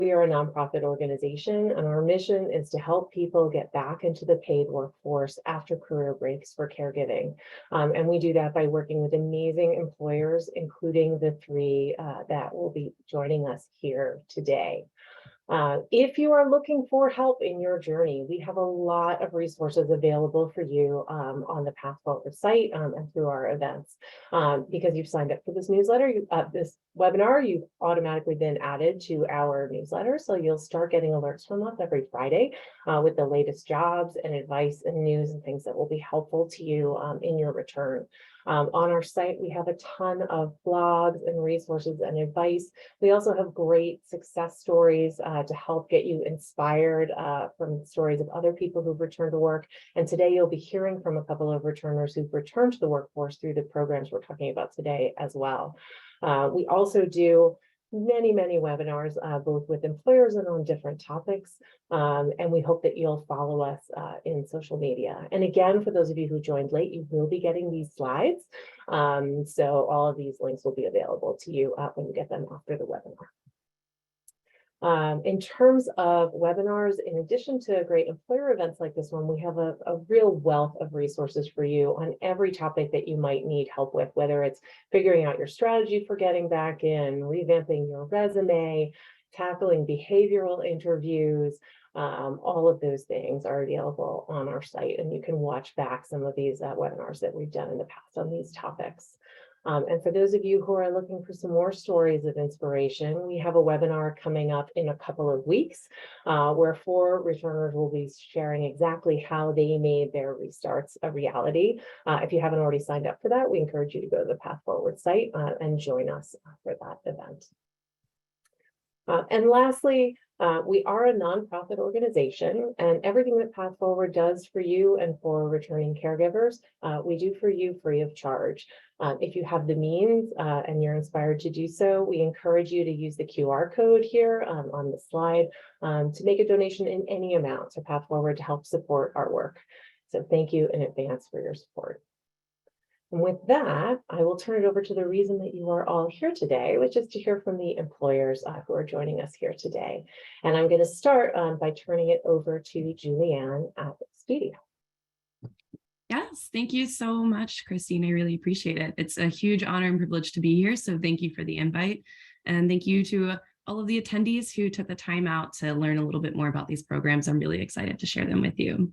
We are a nonprofit organization, and our mission is to help people get back into the paid workforce after career breaks for caregiving. And we do that by working with amazing employers, including the three that will be joining us here today. If you are looking for help in your journey, we have a lot of resources available for you on the Path Forward site and through our events. Because you've signed up for this newsletter, this webinar, you've automatically been added to our newsletter. So you'll start getting alerts from us every Friday with the latest jobs and advice and news and things that will be helpful to you in your return. On our site, we have a ton of blogs and resources and advice. We also have great success stories to help get you inspired from stories of other people who've returned to work. And today you'll be hearing from a couple of returners who've returned to the workforce through the programs we're talking about today as well. We also do many webinars, both with employers and on different topics. And we hope that you'll follow us in social media. And again, for those of you who joined late, you will be getting these slides. So all of these links will be available to you when you get them after the webinar. In terms of webinars, in addition to great employer events like this one, we have a real wealth of resources for you on every topic that you might need help with, whether it's figuring out your strategy for getting back in, revamping your resume, tackling behavioral interviews. All of those things are available on our site, and you can watch back some of these webinars that we've done in the past on these topics. And for those of you who are looking for some more stories of inspiration, we have a webinar coming up in a couple of weeks where 4 returners will be sharing exactly how they made their restarts a reality. If you haven't already signed up for that, we encourage you to go to the Path Forward site and join us for that event. And lastly, we are a nonprofit organization, and everything that Path Forward does for you and for returning caregivers, we do for you free of charge. If you have the means and you're inspired to do so, we encourage you to use the QR code here on the slide to make a donation in any amount to Path Forward to help support our work. So thank you in advance for your support. And with that, I will turn it over to the reason that you are all here today, which is to hear from the employers who are joining us here today. And I'm going to start by turning it over to Julianne at Expedia. Yes, thank you so much, Christine. I really appreciate it. It's a huge honor and privilege to be here. So thank you for the invite. And thank you to all of the attendees who took the time out to learn a little bit more about these programs. I'm really excited to share them with you.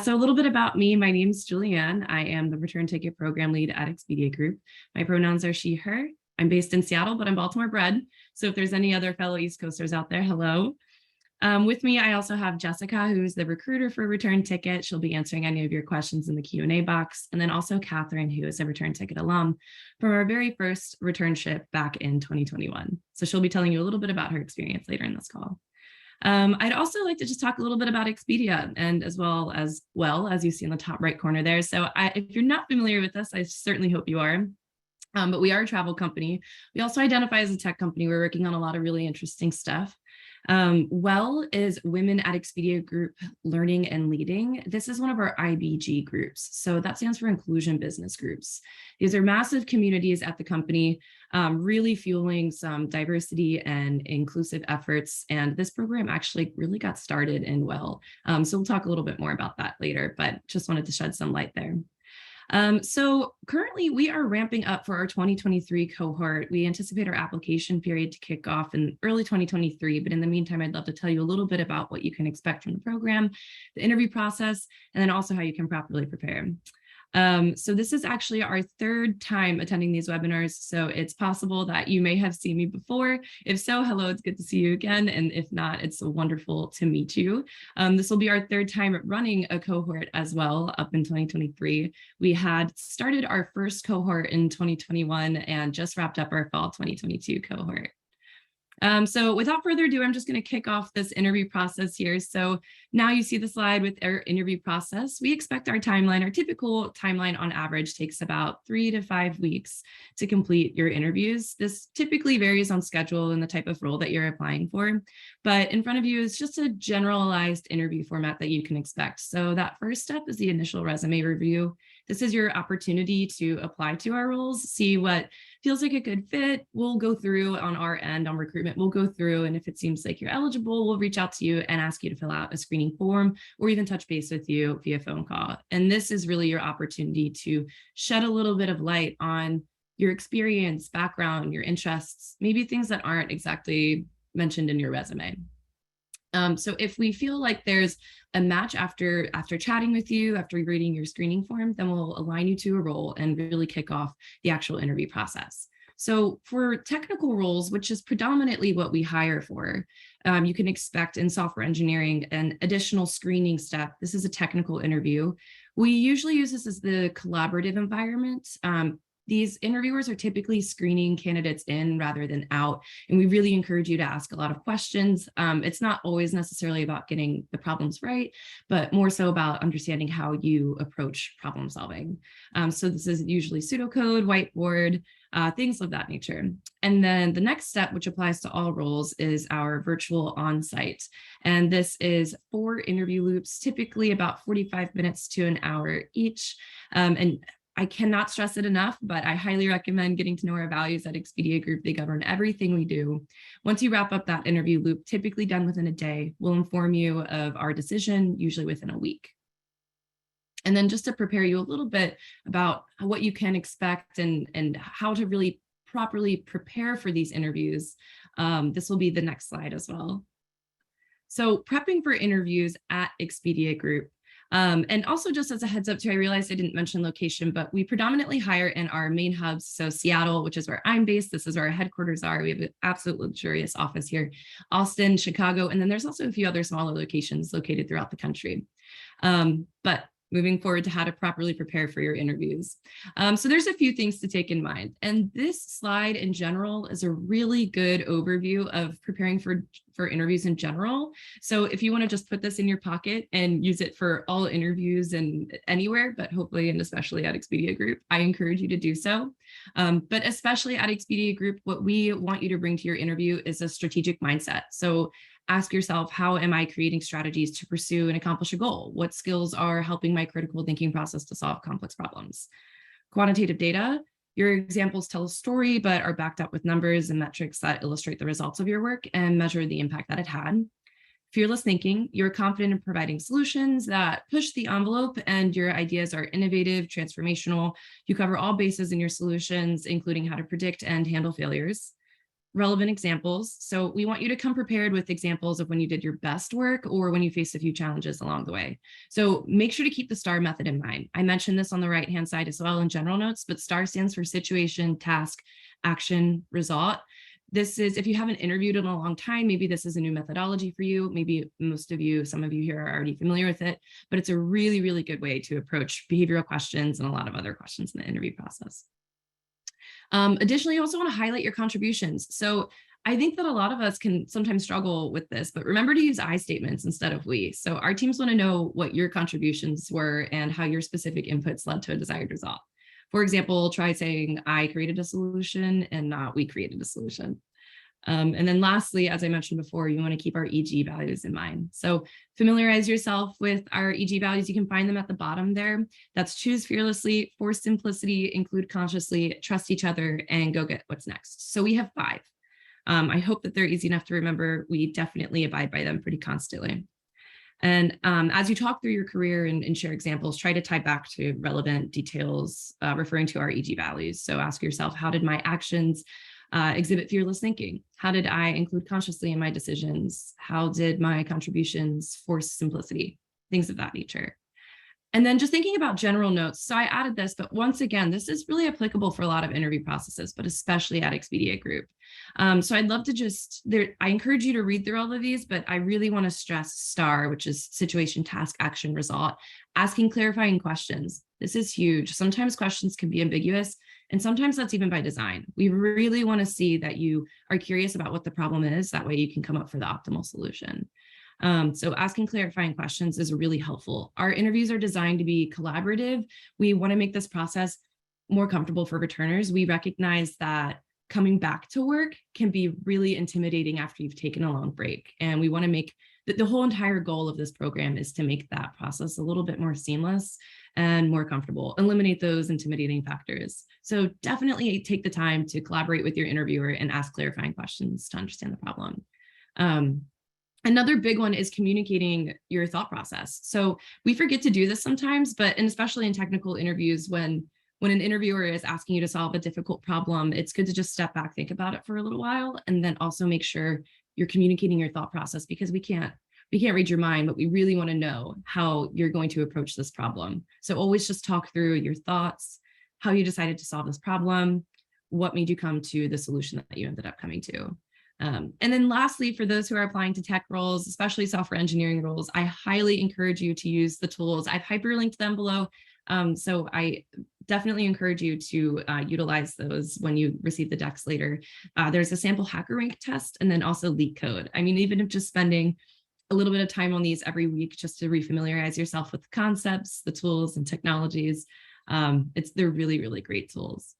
So a little bit about me. My name is Julianne. I am the return ticket program lead at Expedia Group. My pronouns are she, her. I'm based in Seattle, but I'm Baltimore bred. So if there's any other fellow East Coasters out there, hello. With me, I also have Jessica, who's the recruiter for Return Ticket. She'll be answering any of your questions in the Q&A box. And then also Catherine, who is a Return Ticket alum from our very first returnship back in 2021. So she'll be telling you a little bit about her experience later in this call. I'd also like to just talk a little bit about Expedia, and as well as you see in the top right corner there. So if you're not familiar with us, I certainly hope you are. But we are a travel company. We also identify as a tech company. We're working on a lot of really interesting stuff. WELL is Women at Expedia Group Learning and Leading. This is one of our IBG groups. So that stands for Inclusion Business Groups. These are massive communities at the company, really fueling some diversity and inclusive efforts. And this program actually really got started in WELL. So we'll talk a little bit more about that later, but just wanted to shed some light there. So currently we are ramping up for our 2023 cohort. We anticipate our application period to kick off in early 2023, but in the meantime, I'd love to tell you a little bit about what you can expect from the program, the interview process, and then also how you can properly prepare. So this is actually our 3rd time attending these webinars. So it's possible that you may have seen me before. If so, hello, it's good to see you again. And if not, it's wonderful to meet you. This will be our 3rd time running a cohort as well up in 2023. We had started our first cohort in 2021 and just wrapped up our fall 2022 cohort. So without further ado, I'm just going to kick off this interview process here. So now you see the slide with our interview process. We expect our timeline, our typical timeline on average takes about 3 to 5 weeks to complete your interviews. This typically varies on schedule and the type of role that you're applying for, but in front of you is just a generalized interview format that you can expect. So that first step is the initial resume review. This is your opportunity to apply to our roles, see what feels like a good fit. We'll go through on our end on recruitment, we'll go through, and if it seems like you're eligible, we'll reach out to you and ask you to fill out a screening form or even touch base with you via phone call. And this is really your opportunity to shed a little bit of light on your experience, background, your interests, maybe things that aren't exactly mentioned in your resume. So if we feel like there's a match after chatting with you, after reading your screening form, then we'll align you to a role and really kick off the actual interview process. So for technical roles, which is predominantly what we hire for, you can expect in software engineering an additional screening step. This is a technical interview. We usually use this as the collaborative environment. These interviewers are typically screening candidates in rather than out, and we really encourage you to ask a lot of questions. It's not always necessarily about getting the problems right, but more so about understanding how you approach problem solving. So this is usually pseudocode, whiteboard, things of that nature. And then the next step, which applies to all roles, is our virtual on-site. And this is 4 interview loops, typically about 45 minutes to an hour each. And I cannot stress it enough, but I highly recommend getting to know our values at Expedia Group. They govern everything we do. Once you wrap up that interview loop, typically done within a day, we'll inform you of our decision, usually within a week. And then just to prepare you a little bit about what you can expect and how to really properly prepare for these interviews, this will be the next slide as well. So prepping for interviews at Expedia Group. And also just as a heads up too, I realized I didn't mention location, but we predominantly hire in our main hubs. So Seattle, which is where I'm based. This is where our headquarters are. We have an absolute luxurious office here. Austin, Chicago, and then there's also a few other smaller locations located throughout the country. But moving forward to how to properly prepare for your interviews. So there's a few things to take in mind. And this slide in general is a really good overview of preparing for interviews in general. So if you want to just put this in your pocket and use it for all interviews and anywhere, but hopefully and especially at Expedia Group, I encourage you to do so. But especially at Expedia Group, what we want you to bring to your interview is a strategic mindset. So ask yourself, how am I creating strategies to pursue and accomplish a goal? What skills are helping my critical thinking process to solve complex problems? Quantitative data, your examples tell a story, but are backed up with numbers and metrics that illustrate the results of your work and measure the impact that it had. Fearless thinking, you're confident in providing solutions that push the envelope and your ideas are innovative, transformational. You cover all bases in your solutions, including how to predict and handle failures. Relevant examples. So we want you to come prepared with examples of when you did your best work or when you faced a few challenges along the way. So make sure to keep the STAR method in mind. I mentioned this on the right-hand side as well in general notes, but STAR stands for situation, task, action, result. This is, if you haven't interviewed in a long time, maybe this is a new methodology for you. Maybe most of you, some of you here are already familiar with it, but it's a really, really good way to approach behavioral questions and a lot of other questions in the interview process. Additionally, you also want to highlight your contributions. So I think that a lot of us can sometimes struggle with this, but remember to use I statements instead of we. So our teams want to know what your contributions were and how your specific inputs led to a desired result. For example, try saying I created a solution and not we created a solution. And then lastly, as I mentioned before, you want to keep our EG values in mind. So familiarize yourself with our EG values. You can find them at the bottom there. That's choose fearlessly, force simplicity, include consciously, trust each other, and go get what's next. So we have 5. I hope that they're easy enough to remember. We definitely abide by them pretty constantly. And as you talk through your career and share examples, try to tie back to relevant details referring to our EG values. So ask yourself, how did my actions exhibit fearless thinking? How did I include consciously in my decisions? How did my contributions force simplicity? Things of that nature. And then just thinking about general notes. So I added this, but once again, this is really applicable for a lot of interview processes, but especially at Expedia Group. So I'd love to I encourage you to read through all of these, but I really want to stress STAR, which is situation, task, action, result, asking clarifying questions. This is huge. Sometimes questions can be ambiguous, and sometimes that's even by design. We really want to see that you are curious about what the problem is. That way you can come up for the optimal solution. So asking clarifying questions is really helpful. Our interviews are designed to be collaborative. We want to make this process more comfortable for returners. We recognize that coming back to work can be really intimidating after you've taken a long break. And we want to make the whole entire goal of this program is to make that process a little bit more seamless and more comfortable, eliminate those intimidating factors. So definitely take the time to collaborate with your interviewer and ask clarifying questions to understand the problem. Another big one is communicating your thought process. So we forget to do this sometimes, and especially in technical interviews, when an interviewer is asking you to solve a difficult problem, it's good to just step back, think about it for a little while, and then also make sure you're communicating your thought process, because we can't read your mind, but we really want to know how you're going to approach this problem. So always just talk through your thoughts, how you decided to solve this problem, what made you come to the solution that you ended up coming to. And then lastly, for those who are applying to tech roles, especially software engineering roles, I highly encourage you to use the tools. I've hyperlinked them below. So I definitely encourage you to utilize those when you receive the decks later. There's a sample HackerRank test and then also LeetCode. I mean, even if just spending a little bit of time on these every week just to refamiliarize yourself with the concepts, the tools and technologies, they're really, really great tools.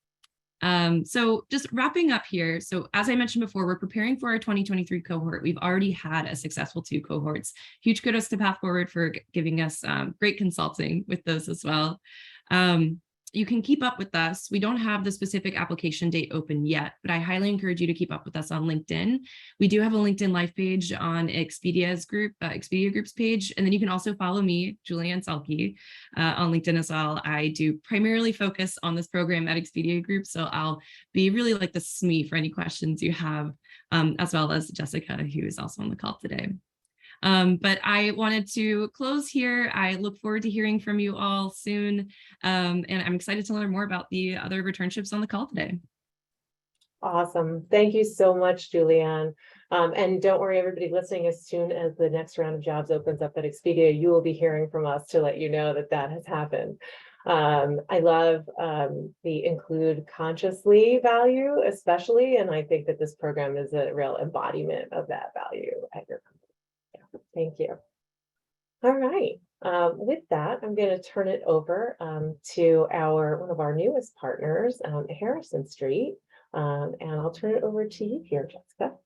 So just wrapping up here. So as I mentioned before, we're preparing for our 2023 cohort. We've already had a successful 2 cohorts. Huge kudos to Path Forward for giving us great consulting with those as well. You can keep up with us. We don't have the specific application date open yet, but I highly encourage you to keep up with us on LinkedIn. We do have a LinkedIn live page on Expedia's group, Expedia Group's page. And then you can also follow me, Julianne Selke, on LinkedIn as well. I do primarily focus on this program at Expedia Group. So I'll be really like the SME for any questions you have, as well as Jessica, who is also on the call today. But I wanted to close here. I look forward to hearing from you all soon. And I'm excited to learn more about the other returnships on the call today. Awesome. Thank you so much, Julianne. And don't worry, everybody listening, as soon as the next round of jobs opens up at Expedia, you will be hearing from us to let you know that that has happened. I love the include consciously value, especially, and I think that this program is a real embodiment of that value at your company. Yeah, thank you. All right. With that, I'm going to turn it over to one of our newest partners, Harrison Street, and I'll turn it over to you here, Jessica.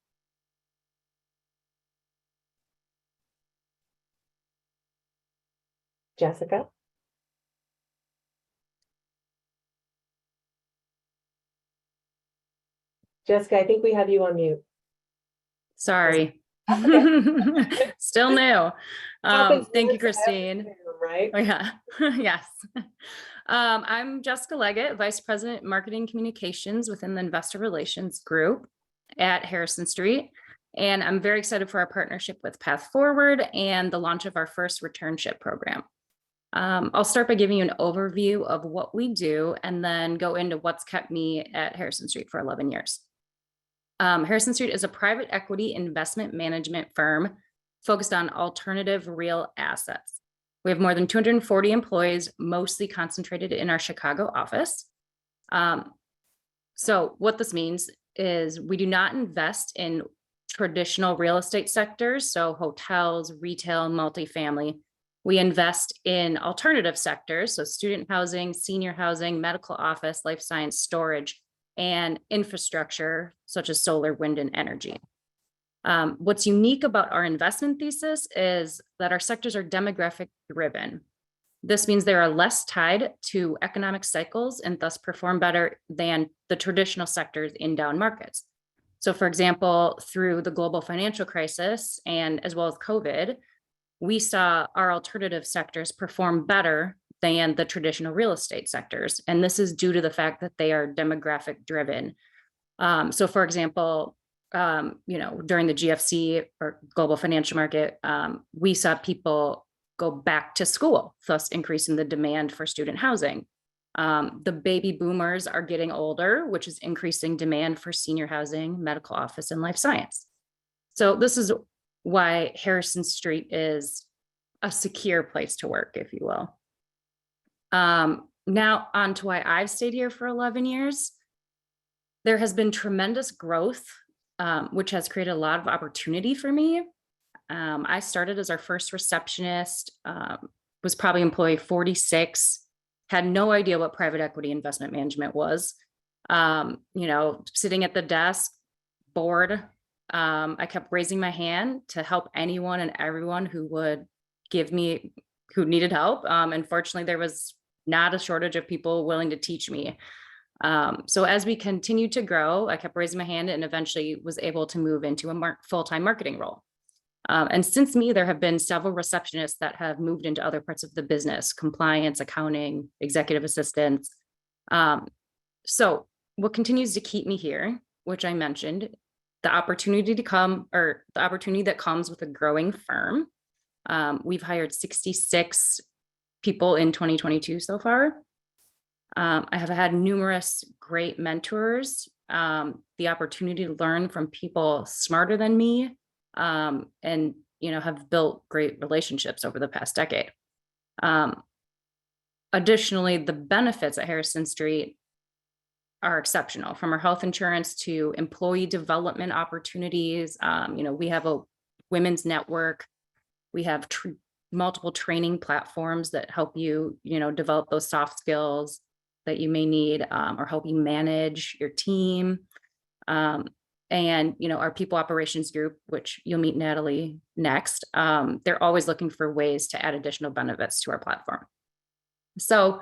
Jessica. Jessica, I think we have you on mute. Sorry. Okay. Still new. Thank you, Christine. Right? Oh, yeah. Yes. I'm Jessica Leggett, Vice President, Marketing Communications within the Investor Relations Group at Harrison Street. And I'm very excited for our partnership with Path Forward and the launch of our first Returnship program. I'll start by giving you an overview of what we do and then go into what's kept me at Harrison Street for 11 years. Harrison Street is a private equity investment management firm focused on alternative real assets. We have more than 240 employees, mostly concentrated in our Chicago office. So what this means is we do not invest in traditional real estate sectors, so hotels, retail, multifamily. We invest in alternative sectors, so student housing, senior housing, medical office, life science, storage, and infrastructure such as solar, wind, and energy. What's unique about our investment thesis is that our sectors are demographic driven. This means they are less tied to economic cycles and thus perform better than the traditional sectors in down markets. So for example, through the global financial crisis and as well as COVID, we saw our alternative sectors perform better than the traditional real estate sectors. And this is due to the fact that they are demographic driven. So for example, during the GFC or global financial market, we saw people go back to school, thus increasing the demand for student housing. The baby boomers are getting older, which is increasing demand for senior housing, medical office, and life science. So this is why Harrison Street is a secure place to work, if you will. Now on to why I've stayed here for 11 years. There has been tremendous growth, which has created a lot of opportunity for me. I started as our first receptionist, was probably employee 46, had no idea what private equity investment management was. Sitting at the desk, bored, I kept raising my hand to help anyone and everyone who would who needed help. Unfortunately, there was not a shortage of people willing to teach me. So as we continued to grow, I kept raising my hand and eventually was able to move into a full-time marketing role. And since me, there have been several receptionists that have moved into other parts of the business: compliance, accounting, executive assistants. So what continues to keep me here, which I mentioned, the opportunity that comes with a growing firm. We've hired 66 people in 2022 so far. I have had numerous great mentors, the opportunity to learn from people smarter than me, and have built great relationships over the past decade. Additionally, the benefits at Harrison Street are exceptional, from our health insurance to employee development opportunities. We have a women's network. We have multiple training platforms that help you, develop those soft skills that you may need, or help you manage your team. And our people operations group, which you'll meet Natalie next, they're always looking for ways to add additional benefits to our platform. So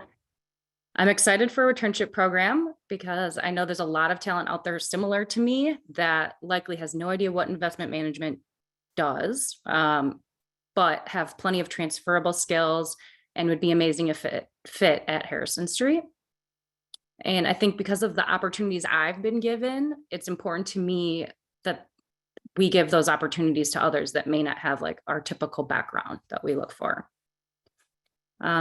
I'm excited for a returnship program because I know there's a lot of talent out there similar to me that likely has no idea what investment management does, but have plenty of transferable skills and would be amazing if it fit at Harrison Street. And I think because of the opportunities I've been given, it's important to me that we give those opportunities to others that may not have like our typical background that we look for.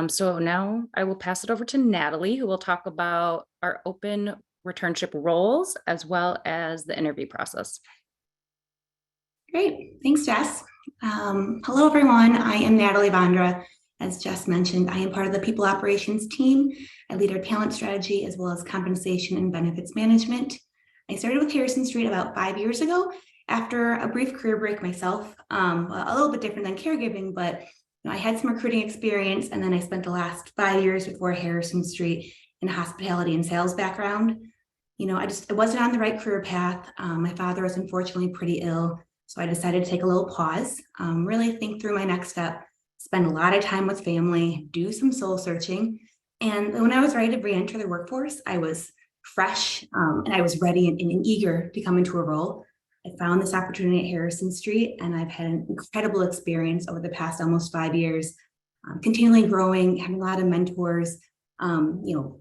So now I will pass it over to Natalie, who will talk about our open returnship roles as well as the interview process. Great, thanks, Jess. Hello, everyone. I am Natalie Vondra. As Jess mentioned, I am part of the people operations team. I lead our talent strategy as well as compensation and benefits management. I started with Harrison Street about 5 years ago after a brief career break myself, a little bit different than caregiving, but I had some recruiting experience, and then I spent the last 5 years before Harrison Street in a hospitality and sales background. I wasn't on the right career path. My father was unfortunately pretty ill, so I decided to take a little pause, really think through my next step, spend a lot of time with family, do some soul searching. And when I was ready to re-enter the workforce, I was fresh, and I was ready and eager to come into a role. I found this opportunity at Harrison Street, and I've had an incredible experience over the past almost 5 years, continually growing, having a lot of mentors,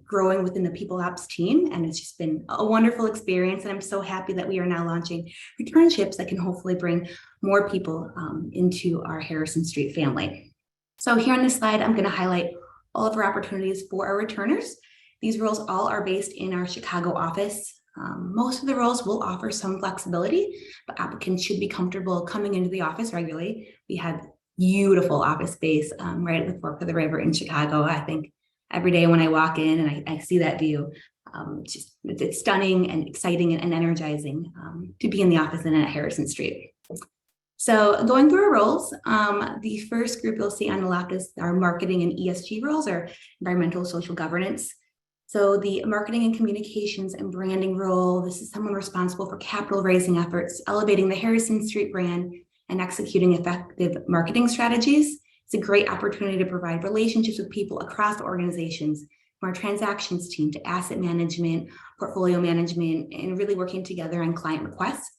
growing within the people ops team. And it's just been a wonderful experience. And I'm so happy that we are now launching returnships that can hopefully bring more people into our Harrison Street family. So here on this slide, I'm going to highlight all of our opportunities for our returners. These roles all are based in our Chicago office. Most of the roles will offer some flexibility, but applicants should be comfortable coming into the office regularly. We have beautiful office space right at the fork of the river in Chicago. I think every day when I walk in and I see that view, it's stunning and exciting and energizing to be in the office and at Harrison Street. So going through our roles, the first group you'll see on the left is our marketing and ESG roles, or environmental social governance. So the marketing and communications and branding role, this is someone responsible for capital raising efforts, elevating the Harrison Street brand and executing effective marketing strategies. It's a great opportunity to provide relationships with people across organizations, from our transactions team to asset management, portfolio management, and really working together on client requests.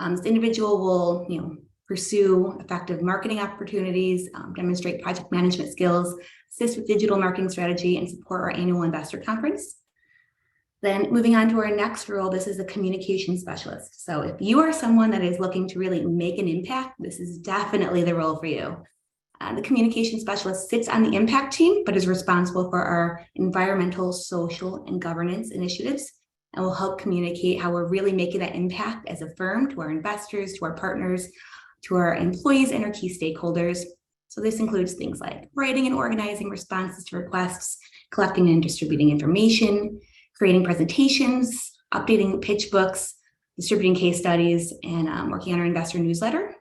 This individual will, pursue effective marketing opportunities, demonstrate project management skills, assist with digital marketing strategy, and support our annual investor conference. Then moving on to our next role, this is a communication specialist. So if you are someone that is looking to really make an impact, this is definitely the role for you. The communication specialist sits on the impact team, but is responsible for our environmental, social, and governance initiatives, and will help communicate how we're really making that impact as a firm to our investors, to our partners, to our employees, and our key stakeholders. So this includes things like writing and organizing responses to requests, collecting and distributing information, creating presentations, updating pitch books, distributing case studies, and working on our investor newsletter.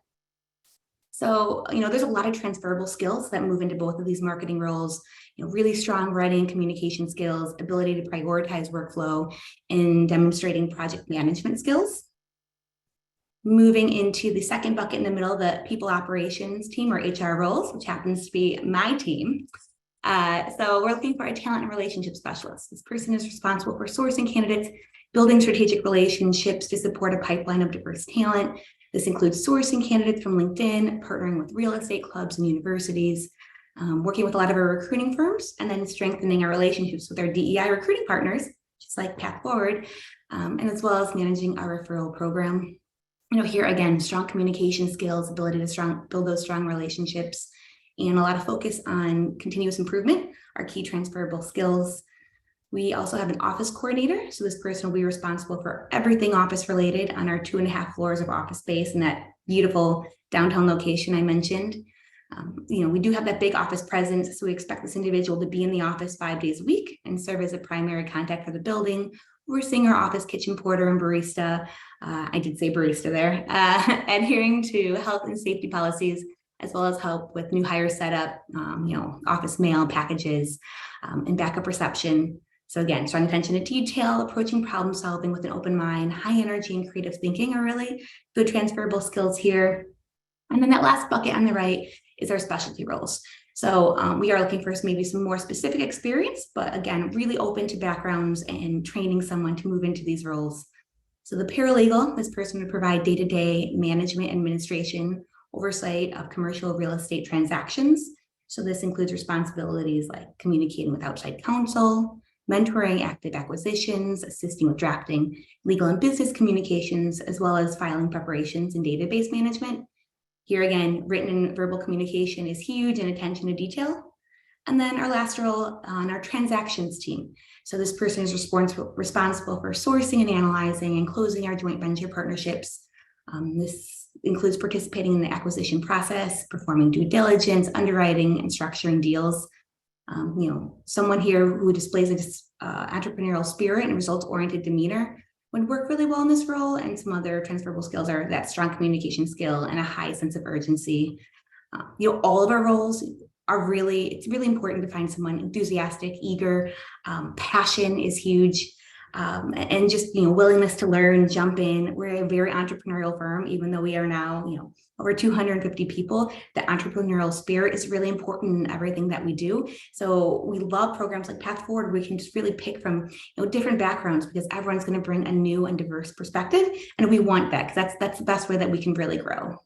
So, there's a lot of transferable skills that move into both of these marketing roles, really strong writing and communication skills, ability to prioritize workflow, and demonstrating project management skills. Moving into the second bucket in the middle, the people operations team or HR roles, which happens to be my team. So we're looking for a talent and relationship specialist. This person is responsible for sourcing candidates, building strategic relationships to support a pipeline of diverse talent. This includes sourcing candidates from LinkedIn, partnering with real estate clubs and universities, working with a lot of our recruiting firms, and then strengthening our relationships with our DEI recruiting partners, just like Path Forward, and as well as managing our referral program. Here again, strong communication skills, ability to build those strong relationships, and a lot of focus on continuous improvement, our key transferable skills. We also have an office coordinator. So this person will be responsible for everything office related on our 2.5 floors of office space in that beautiful downtown location I mentioned. We do have that big office presence, so we expect this individual to be in the office 5 days a week and serve as a primary contact for the building. We're seeing our office kitchen porter and barista. I did say barista there, adhering to health and safety policies, as well as help with new hire setup, office mail packages, and backup reception. So again, strong attention to detail, approaching problem solving with an open mind, high energy and creative thinking are really good transferable skills here. And then that last bucket on the right is our specialty roles. So we are looking for maybe some more specific experience, but again, really open to backgrounds and training someone to move into these roles. So the paralegal, this person would provide day-to-day management administration, oversight of commercial real estate transactions. So this includes responsibilities like communicating with outside counsel, mentoring active acquisitions, assisting with drafting legal and business communications, as well as filing preparations and database management. Here again, written and verbal communication is huge, and attention to detail. And then our last role on our transactions team. So this person is responsible for sourcing and analyzing and closing our joint venture partnerships. This includes participating in the acquisition process, performing due diligence, underwriting, and structuring deals. Someone here who displays an entrepreneurial spirit and results-oriented demeanor would work really well in this role, and some other transferable skills are that strong communication skill and a high sense of urgency. All of our roles are it's really important to find someone enthusiastic, eager, passion is huge, and just, willingness to learn, jump in. We're a very entrepreneurial firm, even though we are now, over 250 people. The entrepreneurial spirit is really important in everything that we do. So we love programs like Path Forward. We can just really pick from different backgrounds, because everyone's going to bring a new and diverse perspective, and we want that because that's the best way that we can really grow.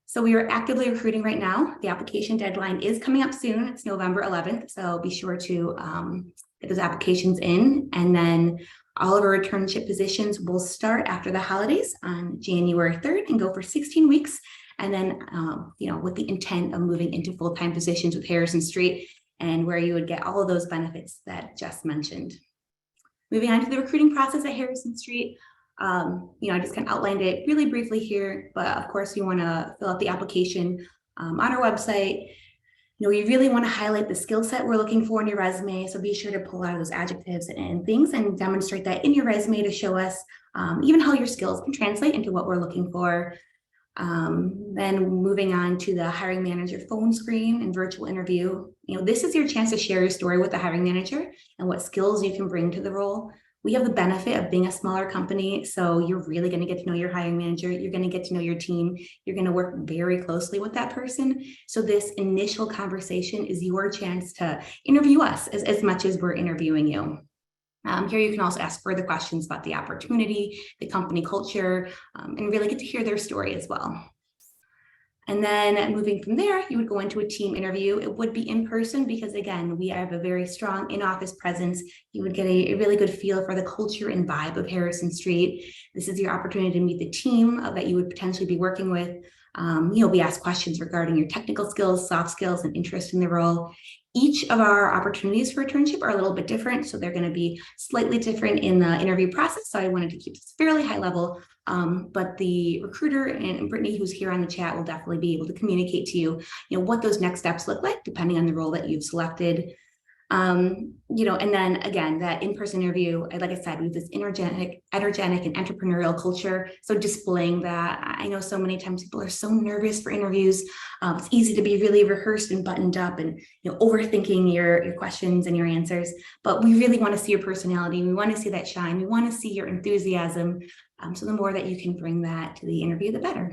So we are actively recruiting right now. The application deadline is coming up soon. It's November 11th. So be sure to get those applications in. And then all of our returnship positions will start after the holidays on January 3rd and go for 16 weeks. And then, with the intent of moving into full-time positions with Harrison Street, and where you would get all of those benefits that Jess mentioned. Moving on to the recruiting process at Harrison Street. I just kind of outlined it really briefly here, but of course you want to fill out the application on our website. We really want to highlight the skill set we're looking for in your resume. So be sure to pull out those adjectives and things and demonstrate that in your resume to show us even how your skills can translate into what we're looking for. Then moving on to the hiring manager phone screen and virtual interview. This is your chance to share your story with the hiring manager and what skills you can bring to the role. We have the benefit of being a smaller company, so you're really going to get to know your hiring manager. You're going to get to know your team. You're going to work very closely with that person. So this initial conversation is your chance to interview us as much as we're interviewing you. Here you can also ask further questions about the opportunity, the company culture, and really get to hear their story as well. And then moving from there, you would go into a team interview. It would be in person because, again, we have a very strong in-office presence. You would get a really good feel for the culture and vibe of Harrison Street. This is your opportunity to meet the team that you would potentially be working with. We ask questions regarding your technical skills, soft skills, and interest in the role. Each of our opportunities for returnship are a little bit different, so they're going to be slightly different in the interview process. So I wanted to keep this fairly high level, but the recruiter and Brittany, who's here on the chat, will definitely be able to communicate to you, what those next steps look like, depending on the role that you've selected. And then again, that in-person interview, like I said, we have this energetic and entrepreneurial culture. So displaying that. I know so many times people are so nervous for interviews. It's easy to be really rehearsed and buttoned up and overthinking your questions and your answers. But we really want to see your personality. We want to see that shine. We want to see your enthusiasm. So the more that you can bring that to the interview, the better.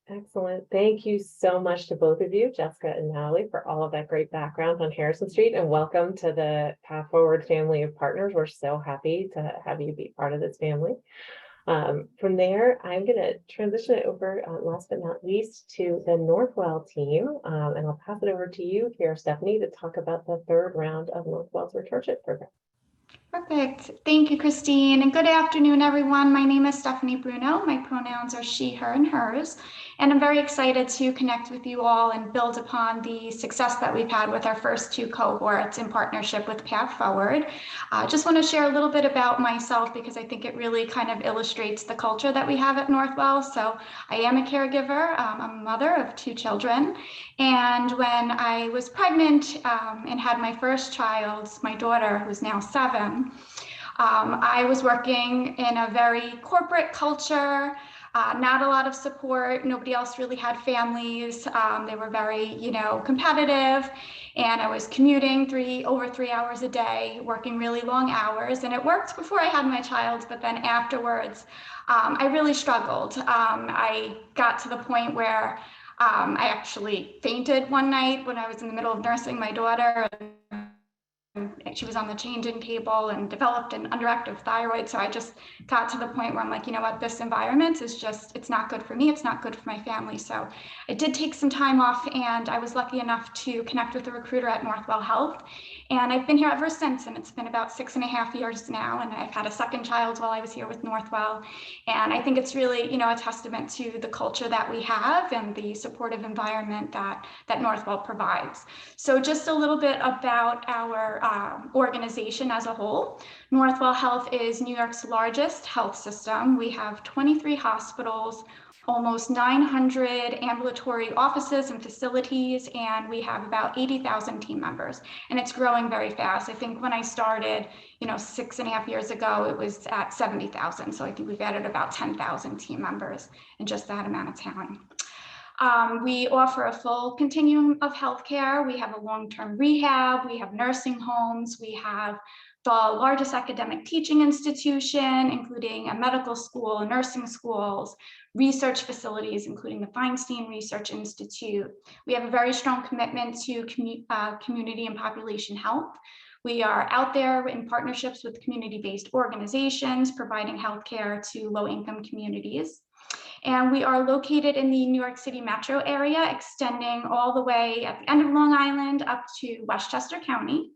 Excellent. Thank you so much to both of you, Jessica and Natalie, for all of that great background on Harrison Street, and welcome to the Path Forward family of partners. We're so happy to have you be part of this family. From there, I'm going to transition it over, last but not least, to the Northwell team, and I'll pass it over to you here, Stephanie, to talk about the third round of Northwell's Returnship program. Perfect. Thank you, Christine. And good afternoon, everyone. My name is Stephanie Bruno. My pronouns are she, her, and hers. And I'm very excited to connect with you all and build upon the success that we've had with our first two cohorts in partnership with Path Forward. I just want to share a little bit about myself because I think it really kind of illustrates the culture that we have at Northwell. So I am a caregiver. I'm a mother of two children. And when I was pregnant and had my first child, my daughter, who's now 7, I was working in a very corporate culture, not a lot of support. Nobody else really had families. They were very, competitive. And I was commuting over 3 hours a day, working really long hours. And it worked before I had my child, but then afterwards, I really struggled. I got to the point where I actually fainted one night when I was in the middle of nursing my daughter. She was on the changing table and developed an underactive thyroid. So I just got to the point where I'm like, you know what, this environment is just, it's not good for me. It's not good for my family. So I did take some time off, and I was lucky enough to connect with a recruiter at Northwell Health. And I've been here ever since, and it's been about 6.5 years now. And I've had a second child while I was here with Northwell. And I think it's really, a testament to the culture that we have and the supportive environment that Northwell provides. So just a little bit about our organization as a whole. Northwell Health is New York's largest health system. We have 23 hospitals, almost 900 ambulatory offices and facilities, and we have about 80,000 team members, and it's growing very fast. I think when I started, 6.5 years ago, it was at 70,000. So I think we've added about 10,000 team members in just that amount of time. We offer a full continuum of healthcare. We have a long-term rehab, we have nursing homes, we have the largest academic teaching institution, including a medical school, nursing schools, research facilities, including the Feinstein Research Institute. We have a very strong commitment to community and population health. We are out there in partnerships with community-based organizations, providing healthcare to low-income communities. And we are located in the New York City metro area, extending all the way at the end of Long Island up to Westchester County.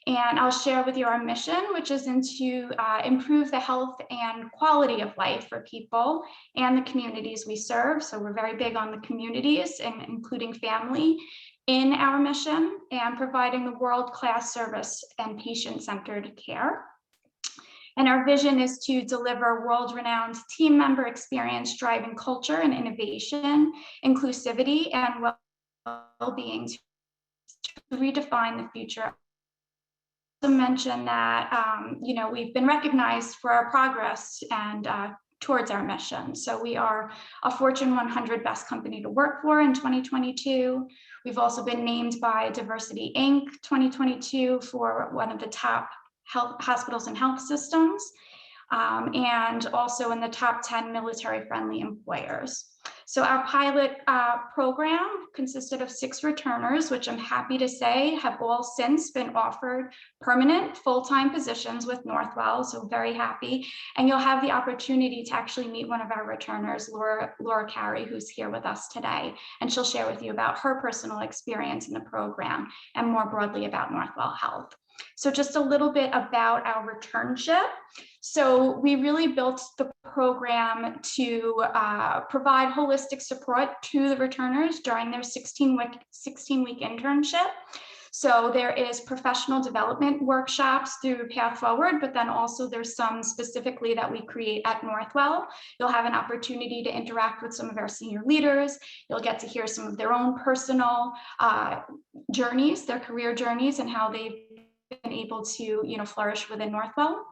And I'll share with you our mission, which is to improve the health and quality of life for people and the communities we serve. So we're very big on the communities, and including family in our mission, and providing the world-class service and patient-centered care. And our vision is to deliver world-renowned team member experience, driving culture and innovation, inclusivity, and well-being to redefine the future. I also mention that we've been recognized for our progress and towards our mission. So we are a Fortune 100 Best Company to Work For in 2022. We've also been named by Diversity Inc. 2022 for one of the top hospitals and health systems, and also in the top 10 military-friendly employers. So our pilot program consisted of 6 returners, which I'm happy to say have all since been offered permanent full-time positions with Northwell, so very happy. And you'll have the opportunity to actually meet one of our returners, Laura Carey, who's here with us today, and she'll share with you about her personal experience in the program and more broadly about Northwell Health. So just a little bit about our returnship. So we really built the program to provide holistic support to the returners during their 16-week internship. So there is professional development workshops through Path Forward, but then also there's some specifically that we create at Northwell. You'll have an opportunity to interact with some of our senior leaders. You'll get to hear some of their own personal journeys, their career journeys, and how they've been able to flourish within Northwell.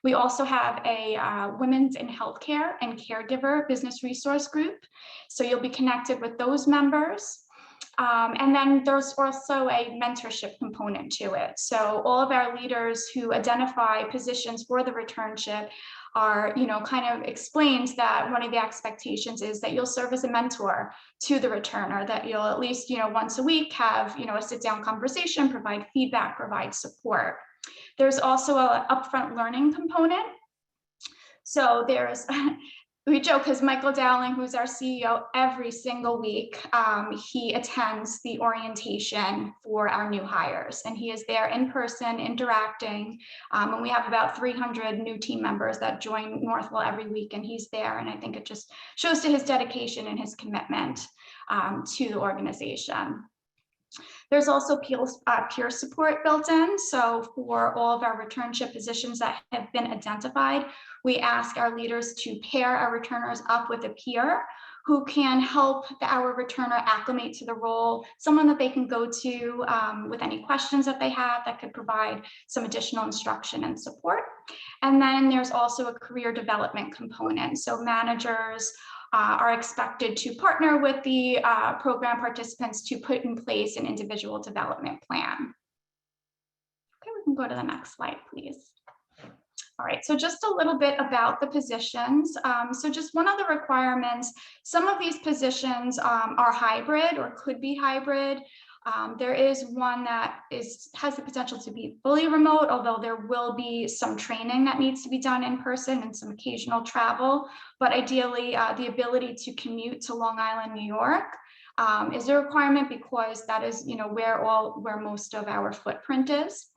We also have a Women's in Healthcare and Caregiver Business Resource Group. So you'll be connected with those members. And then there's also a mentorship component to it. So all of our leaders who identify positions for the returnship are, kind of explains that one of the expectations is that you'll serve as a mentor to the returner, that you'll at least, once a week have, a sit-down conversation, provide feedback, provide support. There's also an upfront learning component. So there's, we joke because Michael Dowling, who's our CEO, every single week, he attends the orientation for our new hires, and he is there in person interacting. And we have about 300 new team members that join Northwell every week, and he's there. And I think it just shows to his dedication and his commitment to the organization. There's also peer support built in. So for all of our returnship positions that have been identified, we ask our leaders to pair our returners up with a peer who can help our returner acclimate to the role, someone that they can go to with any questions that they have that could provide some additional instruction and support. And then there's also a career development component. So managers are expected to partner with the program participants to put in place an individual development plan. Okay, we can go to the next slide, please. All right, so just a little bit about the positions. So just one of the requirements, some of these positions are hybrid or could be hybrid. There is one that has the potential to be fully remote, although there will be some training that needs to be done in person and some occasional travel. But ideally, the ability to commute to Long Island, New York is a requirement because that is, where most of our footprint is.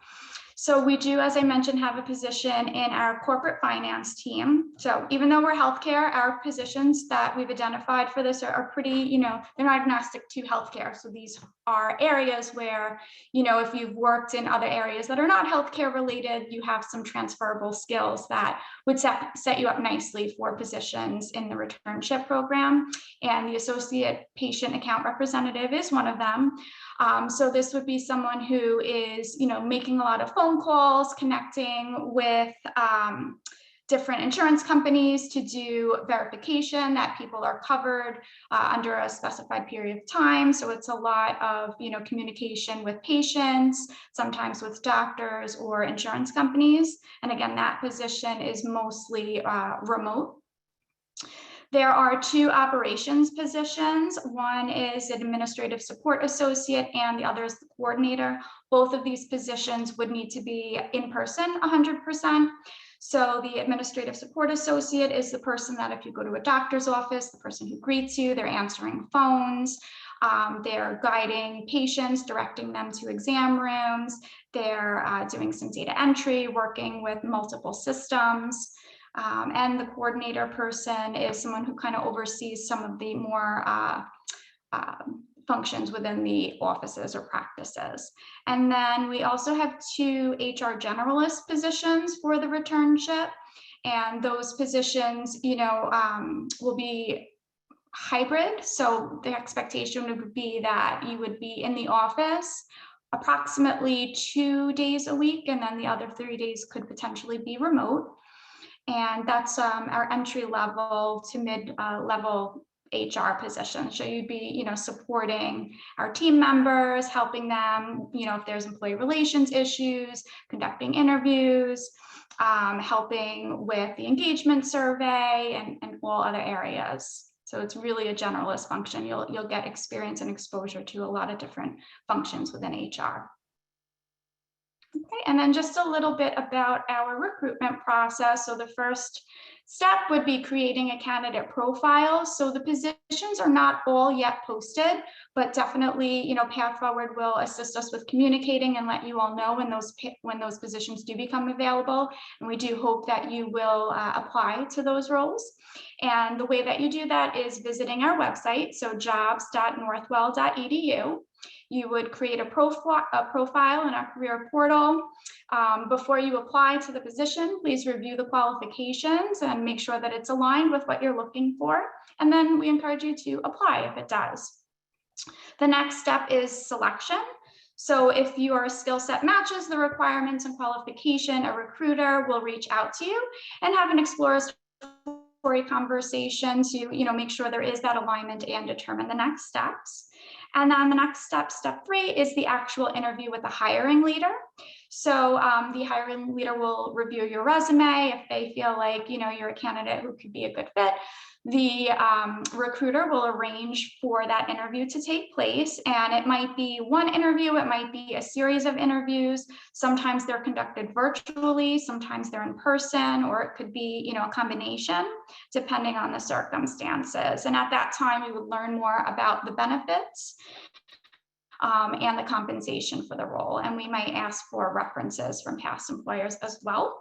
So we do, as I mentioned, have a position in our corporate finance team. So even though we're healthcare, our positions that we've identified for this are pretty, they're not agnostic to healthcare. So these are areas where, if you've worked in other areas that are not healthcare related, you have some transferable skills that would set you up nicely for positions in the returnship program. And the associate patient account representative is one of them. So this would be someone who is, making a lot of phone calls, connecting with different insurance companies to do verification that people are covered under a specified period of time. So it's a lot of, communication with patients, sometimes with doctors or insurance companies. And again, that position is mostly remote. There are two operations positions. One is an administrative support associate and the other is the coordinator. Both of these positions would need to be in person 100%. So the administrative support associate is the person that if you go to a doctor's office, the person who greets you, they're answering phones, they're guiding patients, directing them to exam rooms, they're doing some data entry, working with multiple systems. And the coordinator person is someone who kind of oversees some of the more functions within the offices or practices. And then we also have two HR generalist positions for the returnship. And those positions, will be hybrid. So the expectation would be that you would be in the office approximately 2 days a week, and then the other 3 days could potentially be remote. And that's our entry level to mid level HR position. So you'd be, supporting our team members, helping them, if there's employee relations issues, conducting interviews, helping with the engagement survey and all other areas. So it's really a generalist function. You'll get experience and exposure to a lot of different functions within HR. Okay, and then just a little bit about our recruitment process. So the first step would be creating a candidate profile. So the positions are not all yet posted, but definitely, Path Forward will assist us with communicating and let you all know when those positions do become available. And we do hope that you will apply to those roles. And the way that you do that is visiting our website, so jobs.northwell.edu. You would create a profile in our career portal. Before you apply to the position, please review the qualifications and make sure that it's aligned with what you're looking for. And then we encourage you to apply if it does. The next step is selection. So if your skill set matches the requirements and qualification, a recruiter will reach out to you and have an exploratory conversation to make sure there is that alignment and determine the next steps. And then the next step, step 3, is the actual interview with the hiring leader. So the hiring leader will review your resume. If they feel like, you're a candidate who could be a good fit, the recruiter will arrange for that interview to take place. And it might be one interview, it might be a series of interviews. Sometimes they're conducted virtually, sometimes they're in person, or it could be, a combination, depending on the circumstances. And at that time, we would learn more about the benefits and the compensation for the role. And we might ask for references from past employers as well.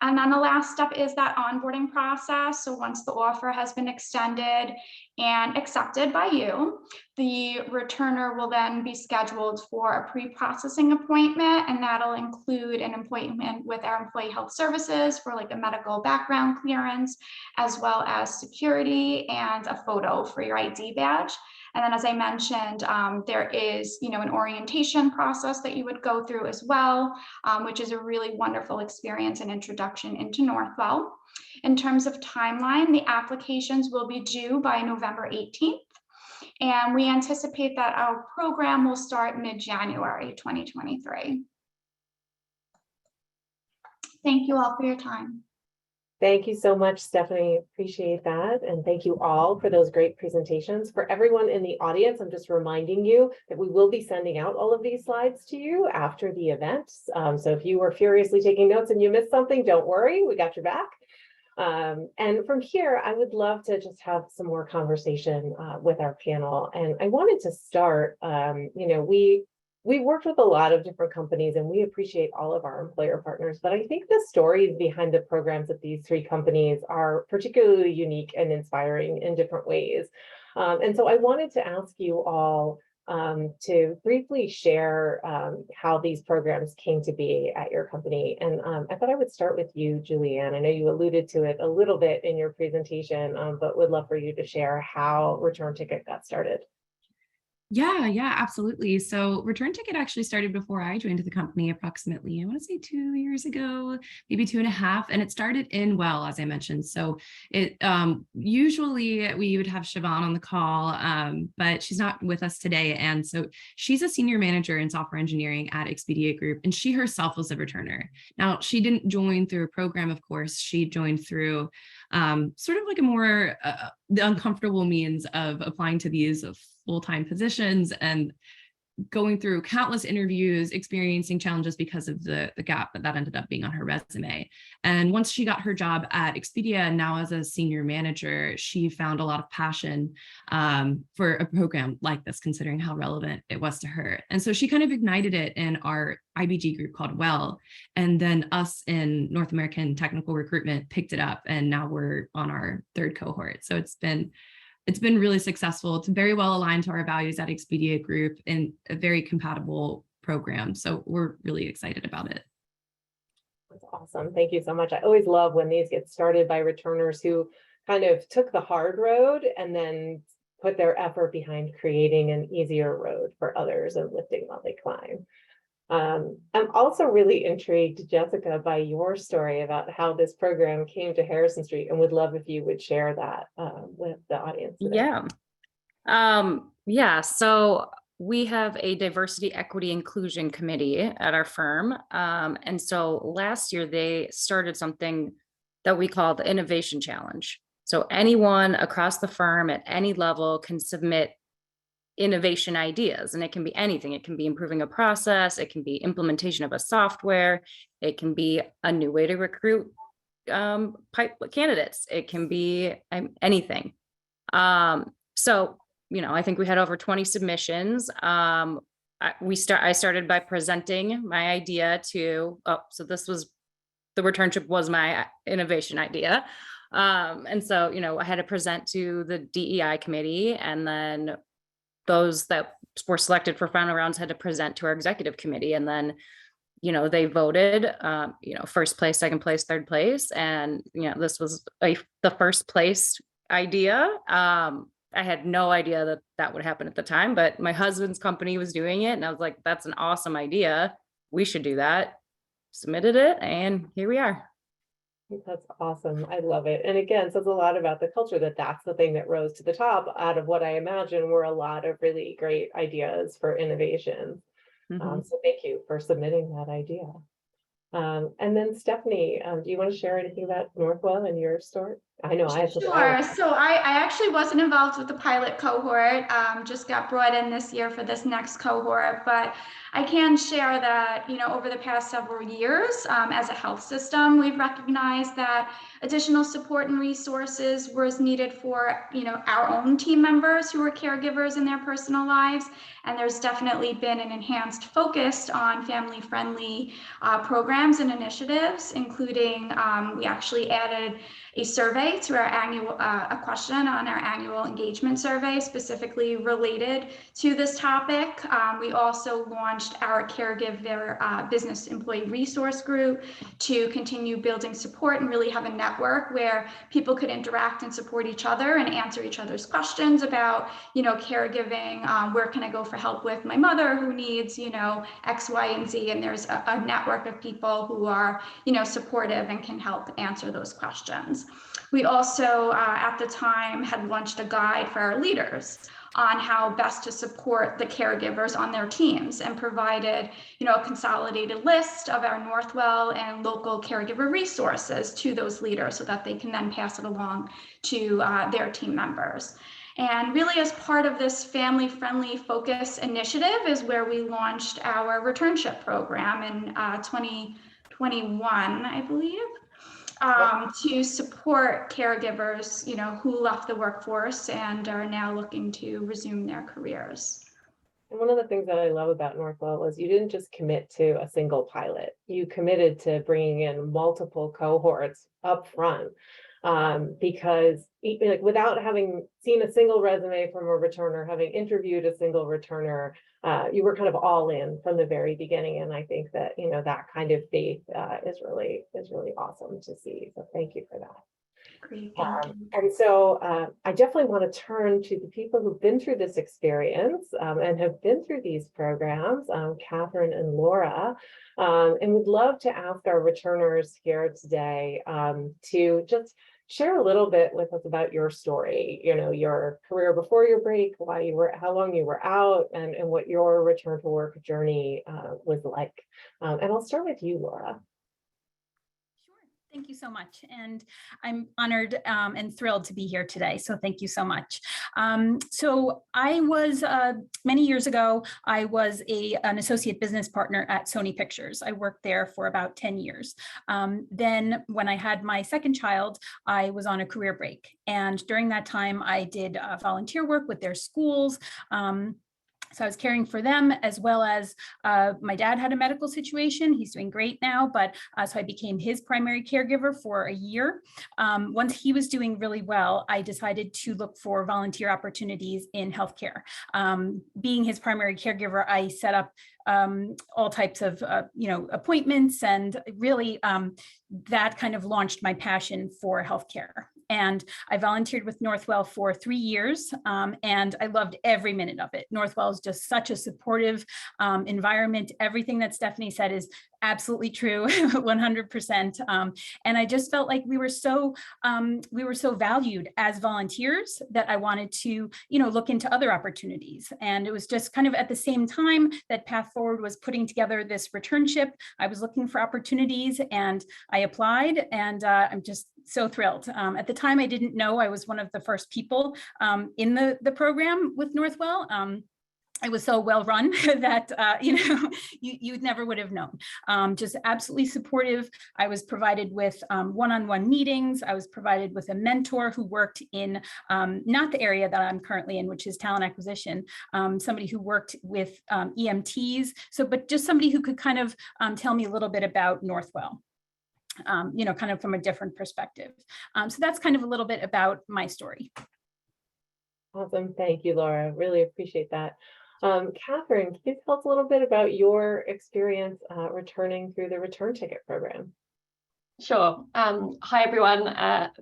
And then the last step is that onboarding process. So once the offer has been extended and accepted by you, the returner will then be scheduled for a pre-processing appointment, and that'll include an appointment with our employee health services for like a medical background clearance, as well as security and a photo for your ID badge. And then, as I mentioned, there is, an orientation process that you would go through as well, which is a really wonderful experience and introduction into Northwell. In terms of timeline, the applications will be due by November 18th. And we anticipate that our program will start mid-January 2023. Thank you all for your time. Thank you so much, Stephanie. Appreciate that. And thank you all for those great presentations. For everyone in the audience, I'm just reminding you that we will be sending out all of these slides to you after the event. So if you were furiously taking notes and you missed something, don't worry, we got your back. And from here, I would love to just have some more conversation with our panel. And I wanted to start, we worked with a lot of different companies and we appreciate all of our employer partners, but I think the stories behind the programs of these 3 companies are particularly unique and inspiring in different ways. And so I wanted to ask you all to briefly share how these programs came to be at your company. And I thought I would start with you, Julianne. I know you alluded to it a little bit in your presentation, but would love for you to share how Return Ticket got started. Yeah, absolutely. So Return Ticket actually started before I joined the company, approximately, I want to say 2 years ago, maybe 2.5. And it started in Well, as I mentioned. So it usually we would have Siobhan on the call, but she's not with us today. And so she's a senior manager in software engineering at Expedia Group, and she herself was a returner. Now, she didn't join through a program, of course. She joined through sort of like a more the uncomfortable means of applying to these full-time positions and going through countless interviews, experiencing challenges because of the gap that ended up being on her resume. And once she got her job at Expedia, now as a senior manager, she found a lot of passion for a program like this, considering how relevant it was to her. And so she kind of ignited it in our IBG group called Well, and then us in North American Technical Recruitment picked it up, and now we're on our 3rd cohort. So it's been really successful. It's very well aligned to our values at Expedia Group and a very compatible program. So we're really excited about it. That's awesome. Thank you so much. I always love when these get started by returners who kind of took the hard road and then put their effort behind creating an easier road for others and lifting while they climb. I'm also really intrigued, Jessica, by your story about how this program came to Harrison Street, and would love if you would share that with the audience today. So we have a diversity, equity, inclusion committee at our firm. And so last year they started something that we call the Innovation Challenge. So anyone across the firm at any level can submit innovation ideas, and it can be anything. It can be improving a process, it can be implementation of a software, it can be a new way to recruit candidates, it can be anything. So I think we had over 20 submissions. I started by presenting my idea to so this was the Returnship was my innovation idea. And so I had to present to the DEI committee, and then those that were selected for final rounds had to present to our executive committee, and then they voted first place, second place, third place, and this was the first place idea. I had no idea that would happen at the time, but my husband's company was doing it, and I was like, that's an awesome idea, we should do that. Submitted it, and here we are. That's awesome. I love it. And again, says a lot about the culture that that's the thing that rose to the top out of what I imagine were a lot of really great ideas for innovation. So thank you for submitting that idea. And then Stephanie, do you want to share anything about Northwell and your story? I know I have to. Sure. So I actually wasn't involved with the pilot cohort, just got brought in this year for this next cohort, but I can share that, over the past several years, as a health system, we've recognized that additional support and resources was needed for, our own team members who are caregivers in their personal lives. And there's definitely been an enhanced focus on family-friendly programs and initiatives, including we actually added a survey to our annual, a question on our annual engagement survey specifically related to this topic. We also launched our caregiver business employee resource group to continue building support and really have a network where people could interact and support each other and answer each other's questions about, caregiving. Where can I go for help with my mother who needs, X, Y, and Z? And there's a network of people who are, supportive and can help answer those questions. We also, at the time, had launched a guide for our leaders on how best to support the caregivers on their teams and provided, a consolidated list of our Northwell and local caregiver resources to those leaders so that they can then pass it along to their team members. And really, as part of this family-friendly focus initiative is where we launched our Returnship program in 2021, I believe. To support caregivers, who left the workforce and are now looking to resume their careers. And one of the things that I love about Northwell was you didn't just commit to a single pilot. You committed to bringing in multiple cohorts up front, because like without having seen a single resume from a returner, having interviewed a single returner, you were kind of all in from the very beginning. And I think that, that kind of faith is really awesome to see. So thank you for that. Great, thank you. And so I definitely want to turn to the people who've been through this experience and have been through these programs, Catherine and Laura, and would love to ask our returners here today to just share a little bit with us about your story, your career before your break, how long you were out, and what your return to work journey was like. And I'll start with you, Laura. Thank you so much. And I'm honored and thrilled to be here today. So thank you so much. So I was, many years ago, I was an associate business partner at Sony Pictures. I worked there for about 10 years. Then when I had my second child, I was on a career break. And during that time, I did volunteer work with their schools. So I was caring for them, as well as my dad had a medical situation. He's doing great now, but so I became his primary caregiver for a year. Once he was doing really well, I decided to look for volunteer opportunities in healthcare. Being his primary caregiver, I set up all types of appointments, and really that kind of launched my passion for healthcare. And I volunteered with Northwell for 3 years, and I loved every minute of it. Northwell is just such a supportive environment. Everything that Stephanie said is absolutely true, 100%. And I just felt like we were so valued as volunteers that I wanted to, look into other opportunities. And it was just kind of at the same time that Path Forward was putting together this returnship. I was looking for opportunities and I applied, and I'm just so thrilled. At the time, I didn't know I was one of the first people in the program with Northwell. It was so well run that, you never would have known. Just absolutely supportive. I was provided with one-on-one meetings. I was provided with a mentor who worked in not the area that I'm currently in, which is talent acquisition, somebody who worked with EMTs. But just somebody who could kind of tell me a little bit about Northwell. Kind of from a different perspective. So that's kind of a little bit about my story. Awesome. Thank you, Laura. Really appreciate that. Catherine, can you tell us a little bit about your experience returning through the return ticket program? Sure. Hi, everyone.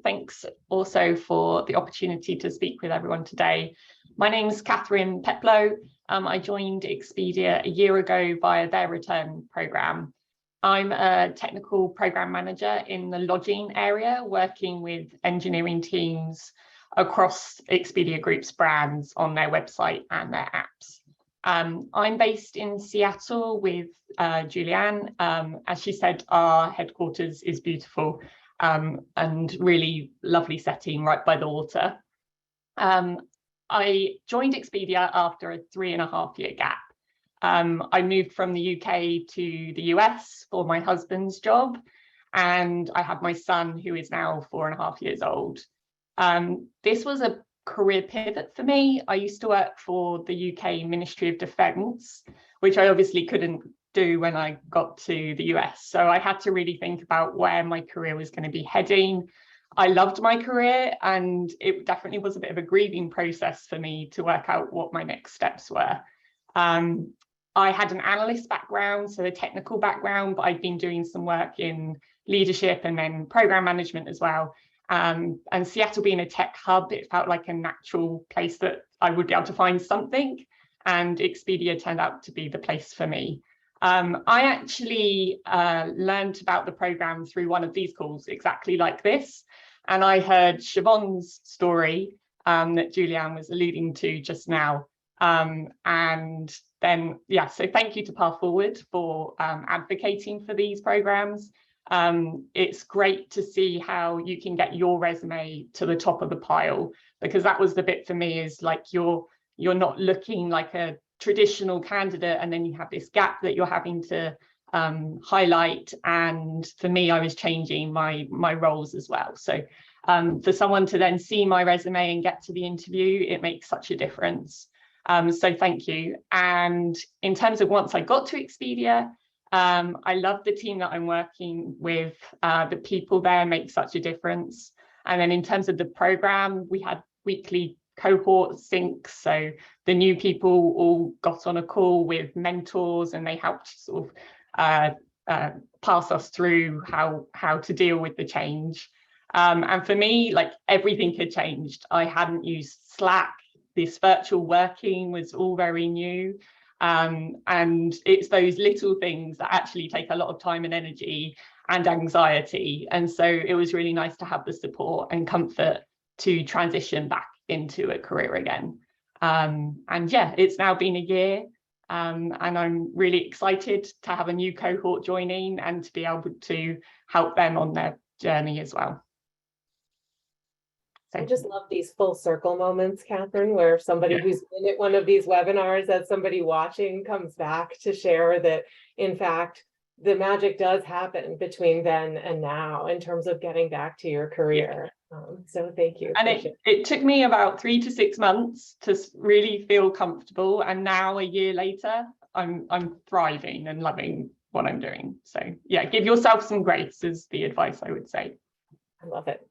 Thanks also for the opportunity to speak with everyone today. My name's Catherine Peplow. I joined Expedia a year ago via their return program. I'm a technical program manager in the lodging area, working with engineering teams across Expedia Group's brands on their website and their apps. I'm based in Seattle with Julianne. As she said, our headquarters is beautiful and really lovely setting right by the water. I joined Expedia after a 3.5-year gap. I moved from the UK to the US for my husband's job, and I have my son who is now 4.5 years old. This was a career pivot for me. I used to work for the UK Ministry of Defence, which I obviously couldn't do when I got to the US. So I had to really think about where my career was going to be heading. I loved my career, and it definitely was a bit of a grieving process for me to work out what my next steps were. I had an analyst background, so a technical background, but I'd been doing some work in leadership and then program management as well. And Seattle being a tech hub, it felt like a natural place that I would be able to find something, and Expedia turned out to be the place for me. I actually learned about the program through one of these calls, exactly like this, and I heard Siobhan's story that Julianne was alluding to just now. And then, yeah, so thank you to Path Forward for advocating for these programs. It's great to see how you can get your resume to the top of the pile, because that was the bit for me, is like you're not looking like a traditional candidate, and then you have this gap that you're having to highlight. And for me, I was changing my roles as well. So for someone to then see my resume and get to the interview, it makes such a difference. So thank you. And in terms of once I got to Expedia, I love the team that I'm working with. The people there make such a difference. And then in terms of the program, we had weekly cohort syncs. So the new people all got on a call with mentors, and they helped sort of pass us through how to deal with the change. And for me, like, everything had changed. I hadn't used Slack. This virtual working was all very new. And it's those little things that actually take a lot of time and energy and anxiety. And so it was really nice to have the support and comfort to transition back into a career again. And yeah, it's now been a year, and I'm really excited to have a new cohort joining and to be able to help them on their journey as well. I just love these full circle moments, Catherine, where somebody who's been at one of these webinars, as somebody watching, comes back to share that, in fact, the magic does happen between then and now in terms of getting back to your career. So thank you. And it took me about 3 to 6 months to really feel comfortable. And now, a year later, I'm thriving and loving what I'm doing. So yeah, give yourself some grace is the advice I would say. I love it.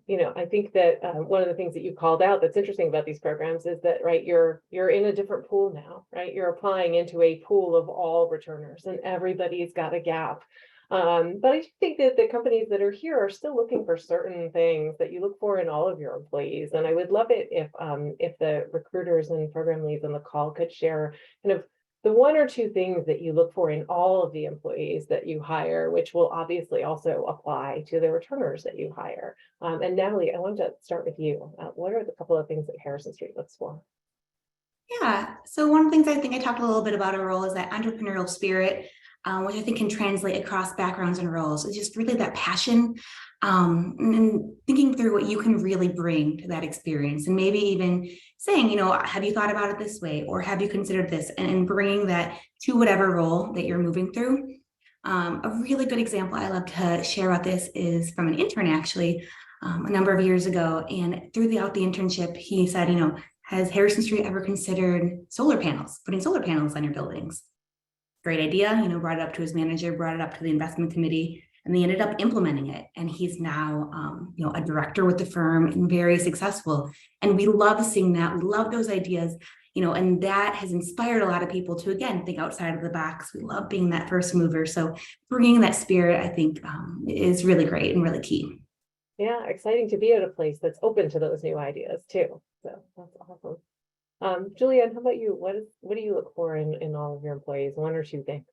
You know, I think that one of the things that you called out that's interesting about these programs is that, right, you're in a different pool now, right? You're applying into a pool of all returners, and everybody's got a gap. But I think that the companies that are here are still looking for certain things that you look for in all of your employees. And I would love it if the recruiters and program leads on the call could share kind of the 1 or 2 things that you look for in all of the employees that you hire, which will obviously also apply to the returners that you hire. And Natalie, I wanted to start with you. What are the couple of things that Harrison Street looks for? Yeah, so one of the things I think I talked a little bit about a role is that entrepreneurial spirit, which I think can translate across backgrounds and roles. It's just really that passion, and thinking through what you can really bring to that experience, and maybe even saying, you know, have you thought about it this way, or have you considered this, and bringing that to whatever role that you're moving through. A really good example I love to share about this is from an intern, actually, a number of years ago. And throughout the internship, he said, you know, has Harrison Street ever considered solar panels, putting solar panels on your buildings? Great idea, you know, brought it up to his manager, brought it up to the investment committee, and they ended up implementing it. And he's now, you know, a director with the firm and very successful. And we love seeing that. We love those ideas, you know, and that has inspired a lot of people to, again, think outside of the box. We love being that first mover. So bringing that spirit, I think, is really great and really key. Yeah, exciting to be at a place that's open to those new ideas too. So that's awesome. Julianne, how about you? What do you look for in all of your employees? 1 or 2 things?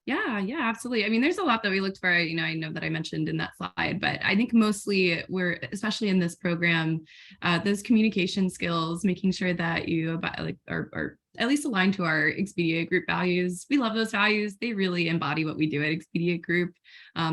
Yeah, absolutely. I mean, there's a lot that we looked for, I know that I mentioned in that slide, but I think mostly we're, especially in this program, those communication skills, making sure that you are at least aligned to our Expedia Group values. We love those values. They really embody what we do at Expedia Group.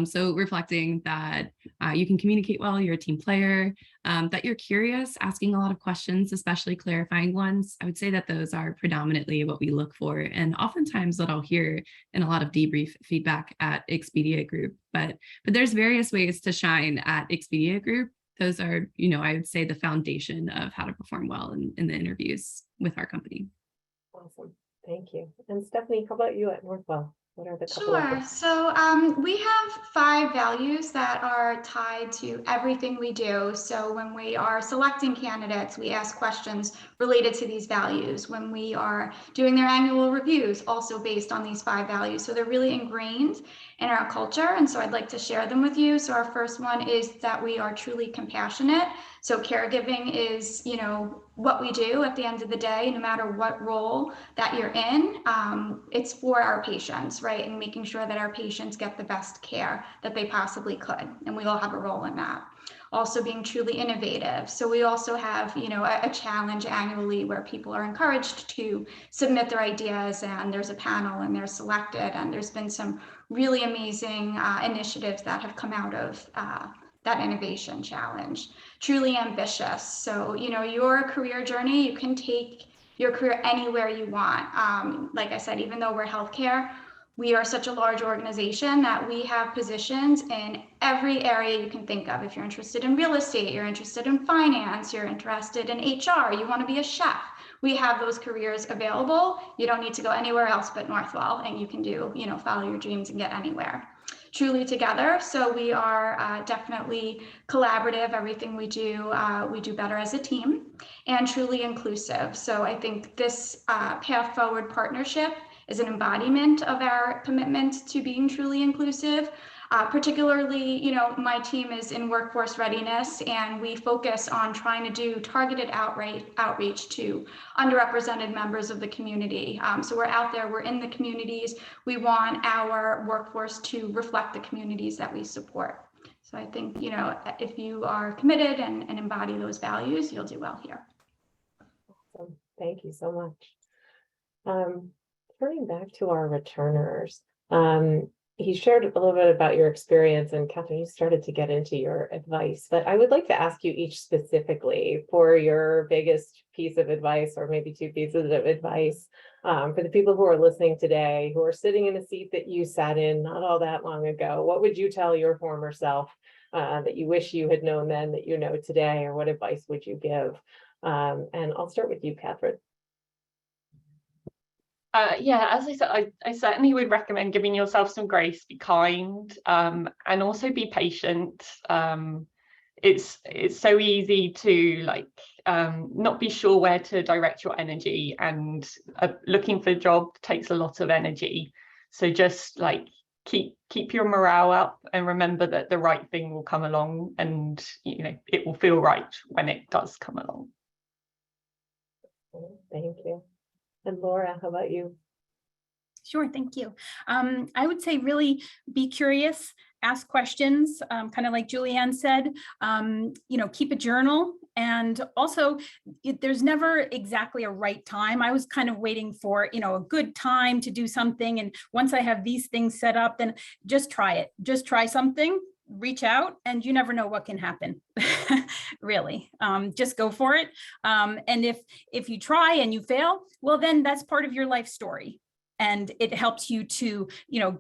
So reflecting that you can communicate well, you're a team player, that you're curious, asking a lot of questions, especially clarifying ones. I would say that those are predominantly what we look for. And oftentimes what I'll hear in a lot of debrief feedback at Expedia Group, but there's various ways to shine at Expedia Group. Those are, I would say the foundation of how to perform well in the interviews with our company. Awesome. Thank you. And Stephanie, how about you at Northwell? What are the couple of Sure. them? So we have 5 values that are tied to everything we do. So when we are selecting candidates, we ask questions related to these values. When we are doing their annual reviews, also based on these 5 values. So they're really ingrained in our culture. And so I'd like to share them with you. So our first one is that we are truly compassionate. So caregiving is, what we do at the end of the day, no matter what role that you're in, it's for our patients, right? And making sure that our patients get the best care that they possibly could. And we all have a role in that. Also being truly innovative. So we also have, a challenge annually where people are encouraged to submit their ideas, and there's a panel and they're selected. And there's been some really amazing initiatives that have come out of that innovation challenge. Truly ambitious. So, your career journey, you can take your career anywhere you want. Like I said, even though we're healthcare, we are such a large organization that we have positions in every area you can think of. If you're interested in real estate, you're interested in finance, you're interested in HR, you want to be a chef, we have those careers available. You don't need to go anywhere else but Northwell, and you can do, follow your dreams and get anywhere. Truly together. So we are definitely collaborative. Everything we do better as a team, and truly inclusive. So I think this Path Forward partnership is an embodiment of our commitment to being truly inclusive. Particularly, my team is in workforce readiness, and we focus on trying to do targeted outreach to underrepresented members of the community. So we're out there, we're in the communities. We want our workforce to reflect the communities that we support. So I think, if you are committed and embody those values, you'll do well here. Awesome. Thank you so much. Turning back to our returners, he shared a little bit about your experience, and Catherine, you started to get into your advice, but I would like to ask you each specifically for your biggest piece of advice, or maybe 2 pieces of advice, for the people who are listening today, who are sitting in a seat that you sat in not all that long ago. What would you tell your former self that you wish you had known then that you know today, or what advice would you give? And I'll start with you, Catherine. As I said, I certainly would recommend giving yourself some grace, be kind, and also be patient. It's so easy to not be sure where to direct your energy, and looking for a job takes a lot of energy. So just keep your morale up, and remember that the right thing will come along, and it will feel right when it does come along. Thank you. And Laura, how about you? Sure, thank you. I would say really be curious, ask questions, kind of like Julianne said, keep a journal. And also, there's never exactly a right time. I was kind of waiting for, a good time to do something. And once I have these things set up, then just try it. Just try something, reach out, and you never know what can happen. Really, just go for it. And if you try and you fail, well, then that's part of your life story. And it helps you to,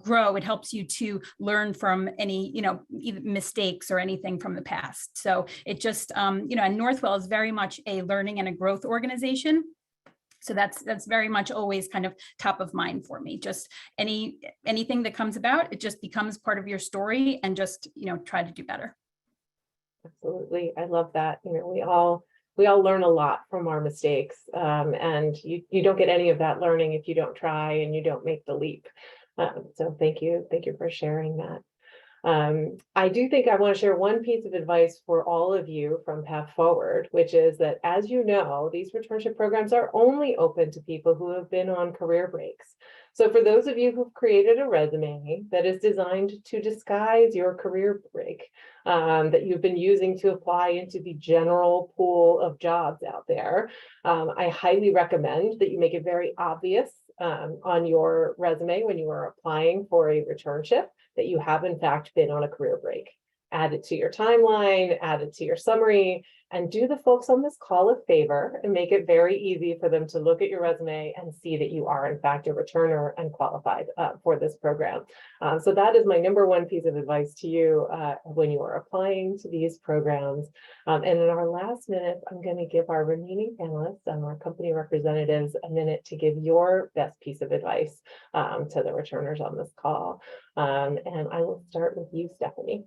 grow. It helps you to learn from any, even mistakes or anything from the past. So it just, and Northwell is very much a learning and a growth organization. So that's very much always kind of top of mind for me. Just anything that comes about, it just becomes part of your story, and just, try to do better. Absolutely. I love that. We all learn a lot from our mistakes, and you don't get any of that learning if you don't try and you don't make the leap. So thank you for sharing that. I do think I want to share one piece of advice for all of you from Path Forward, which is that, as you know, these returnship programs are only open to people who have been on career breaks. So for those of you who've created a resume that is designed to disguise your career break, that you've been using to apply into the general pool of jobs out there, I highly recommend that you make it very obvious on your resume when you are applying for a returnship that you have in fact been on a career break. Add it to your timeline, add it to your summary, and do the folks on this call a favor and make it very easy for them to look at your resume and see that you are in fact a returner and qualified for this program. So that is my number one piece of advice to you when you are applying to these programs. And in our last minute, I'm going to give our remaining panelists and our company representatives a minute to give your best piece of advice to the returners on this call. And I will start with you, Stephanie.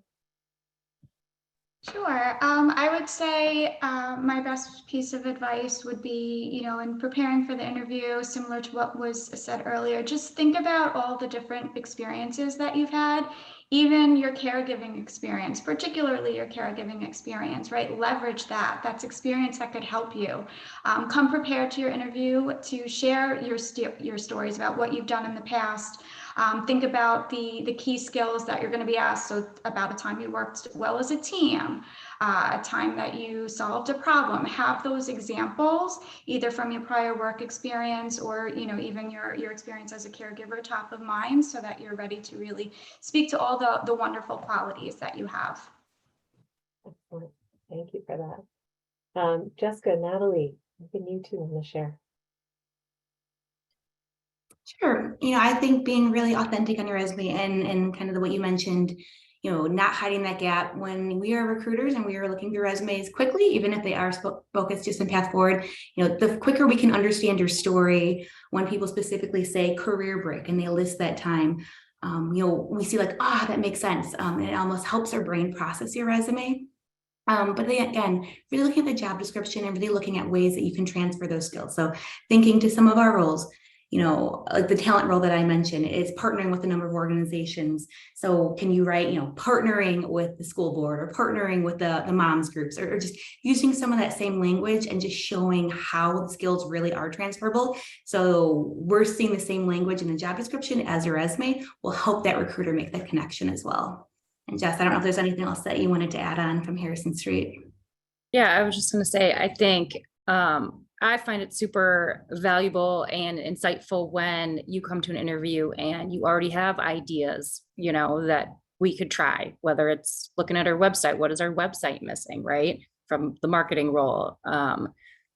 Sure. I would say my best piece of advice would be, in preparing for the interview, similar to what was said earlier, just think about all the different experiences that you've had, even your caregiving experience, particularly your caregiving experience, right? Leverage that. That's experience that could help you. Come prepared to your interview to share your stories about what you've done in the past. Think about the key skills that you're going to be asked. So about a time you worked well as a team, a time that you solved a problem. Have those examples either from your prior work experience or even your experience as a caregiver top of mind, so that you're ready to really speak to all the wonderful qualities that you have. Excellent. Thank you for that. Jessica, Natalie, I think you two want to share. Sure. I think being really authentic on your resume and kind of what you mentioned, not hiding that gap. When we are recruiters and we are looking through resumes quickly, even if they are focused just on Path Forward, the quicker we can understand your story. When people specifically say career break and they list that time, we see like, that makes sense. And it almost helps our brain process your resume. But then again, really looking at the job description and really looking at ways that you can transfer those skills. So thinking to some of our roles, like the talent role that I mentioned is partnering with a number of organizations. So can you write, partnering with the school board or partnering with the moms groups, or just using some of that same language and just showing how the skills really are transferable. So we're seeing the same language in the job description as your resume will help that recruiter make that connection as well. And Jess, I don't know if there's anything else that you wanted to add on from Harrison Street. Yeah, I was just going to say, I think I find it super valuable and insightful when you come to an interview and you already have ideas, that we could try, whether it's looking at our website, what is our website missing, right? From the marketing role.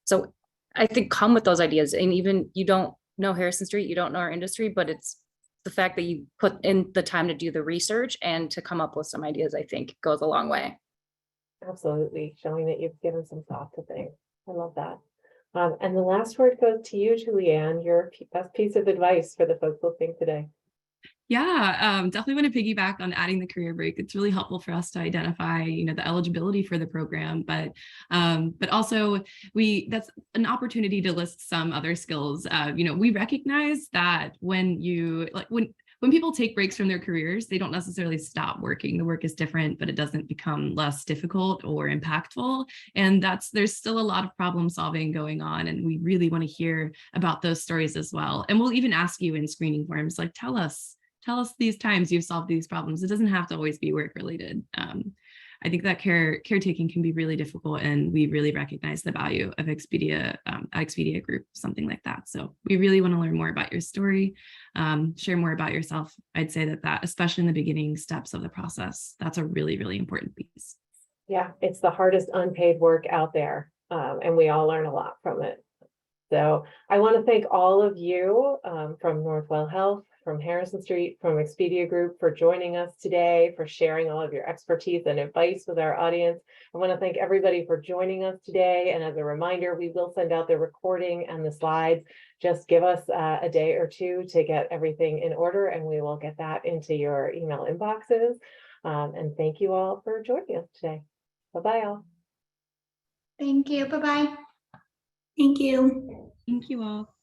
So I think come with those ideas, and even you don't know Harrison Street, you don't know our industry, but it's the fact that you put in the time to do the research and to come up with some ideas, I think goes a long way. Absolutely. Showing that you've given some thought to things. I love that. And the last word goes to you, Julianne, your best piece of advice for the folks listening today. Yeah, definitely want to piggyback on adding the career break. It's really helpful for us to identify, the eligibility for the program, but also that's an opportunity to list some other skills. We recognize that when people take breaks from their careers, they don't necessarily stop working. The work is different, but it doesn't become less difficult or impactful. And there's still a lot of problem solving going on. And we really want to hear about those stories as well. And we'll even ask you in screening forms, like, tell us these times you've solved these problems. It doesn't have to always be work related. I think that caretaking can be really difficult, and we really recognize the value of Expedia Group, something like that. So we really want to learn more about your story, share more about yourself. I'd say that especially in the beginning steps of the process, that's a really, really important piece. Yeah, it's the hardest unpaid work out there, and we all learn a lot from it. So I want to thank all of you from Northwell Health, from Harrison Street, from Expedia Group for joining us today, for sharing all of your expertise and advice with our audience. I want to thank everybody for joining us today. And as a reminder, we will send out the recording and the slides. Just give us a day or two to get everything in order, and we will get that into your email inboxes. And thank you all for joining us today. Bye-bye all. Thank you. Bye-bye. Thank you. Thank you all.